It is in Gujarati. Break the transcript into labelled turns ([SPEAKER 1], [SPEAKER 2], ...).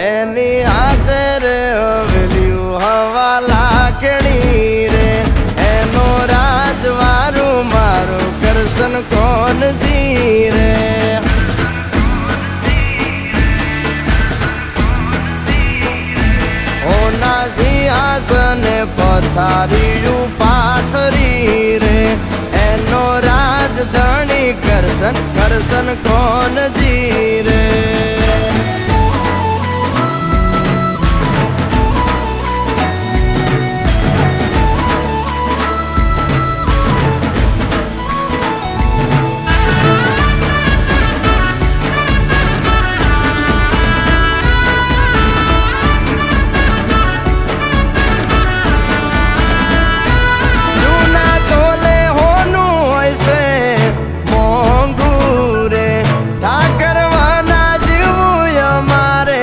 [SPEAKER 1] એની હાથે રે હવેલ્યું હવા લાખણી રે એનો રાજવારું મારું કરશન કોણ જી રે ઓના સિંહાસને પથારીયું પાથરી રે એનો રાજધણી કરશન કરશન કોણ જી